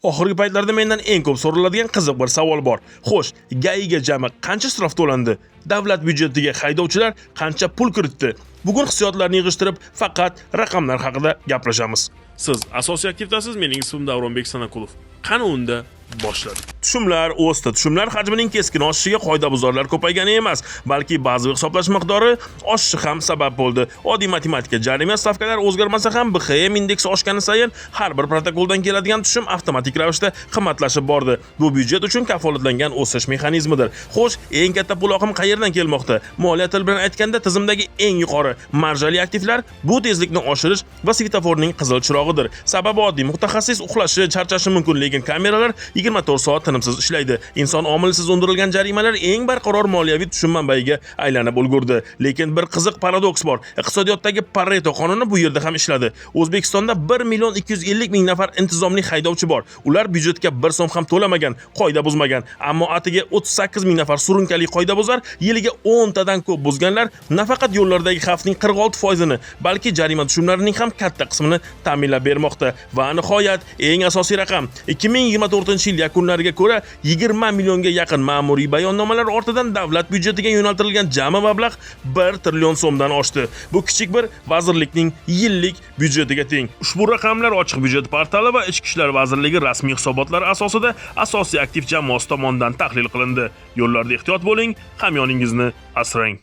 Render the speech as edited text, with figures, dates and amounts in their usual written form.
Oxirgi paytlarda mendan eng ko'p so'raladigan qiziq bir savol bor. Xo'sh, GAIga jami qancha isrof to'landi? Davlat byudjetiga haydovchilar qancha pul kiritdi? Bugun hissiyotlarni yig'ishtirib, faqat raqamlar haqida gaplashamiz. Siz asosiy aktivdasiz, mening ismim Davronbek Sanakulov. Qani unda boshladik. Tushumlar o'sdi. Tushumlar hajmining keskin oshishiga qoidabuzarlar ko'paygani emas, balki ba'zi hisoblash miqdori oshishi ham sabab bo'ldi. Oddiy matematika jarima stavkalari o'zgarmasa ham BXM indeksi oshgani sayin har bir protokoldan keladigan tushum avtomatik ravishda qimmatlashib bordi. Bu byudjet uchun kafolatlangan o'sish mexanizmidir. Xo'sh, eng katta pul oqimi qayerdan kelmoqda? Moliya tili bilan aytganda tizimdagi eng yuqori marjali aktivlar bu tezlikni oshirish va svetoforning qizil chirog'idir. Sababi oddiy, mutaxassis uxlashi, charchashi mumkin, lekin kameralar 24 soat tinimsiz ishlaydi. Inson omilsiz undirilgan jarimalar eng barqaror moliyaviy tushum manbaiga aylanib ulgurdi. Lekin bir qiziq paradoks bor. Iqtisodiyotdagi Pareto qonuni bu yerda ham ishladi. O'zbekistonda 1.250.000 nafar intizomli haydovchi bor. Ular byudjetga 1 so'm ham to'lamagan, qoida buzmagan. Ammo atiga 38.000 nafar surunkali qoidabuzar, yiliga 10 tadan ko'p buzganlar nafaqat yo'llardagi xavfning 46%ni, balki jarima tushumlarining ham katta qismini ta'minlab bermoqda. Va nihoyat eng asosiy raqam 2024-yil yakunlariga ko'ra 20 millionga yaqin ma'muriy bayonnomalar ortidan davlat byudjetiga yo'naltirilgan jami mablag' 1 trillion so'mdan oshdi. Bu kichik bir vazirlikning yillik byudjetiga teng. Ushbu raqamlar ochiq byudjet portali va Ichki ishlar vazirligi rasmiy hisobotlari asosida asosiy aktiv jamoasi tomonidan tahlil qilindi. Yo'llarda ehtiyot bo'ling, hamyoningizni asrang.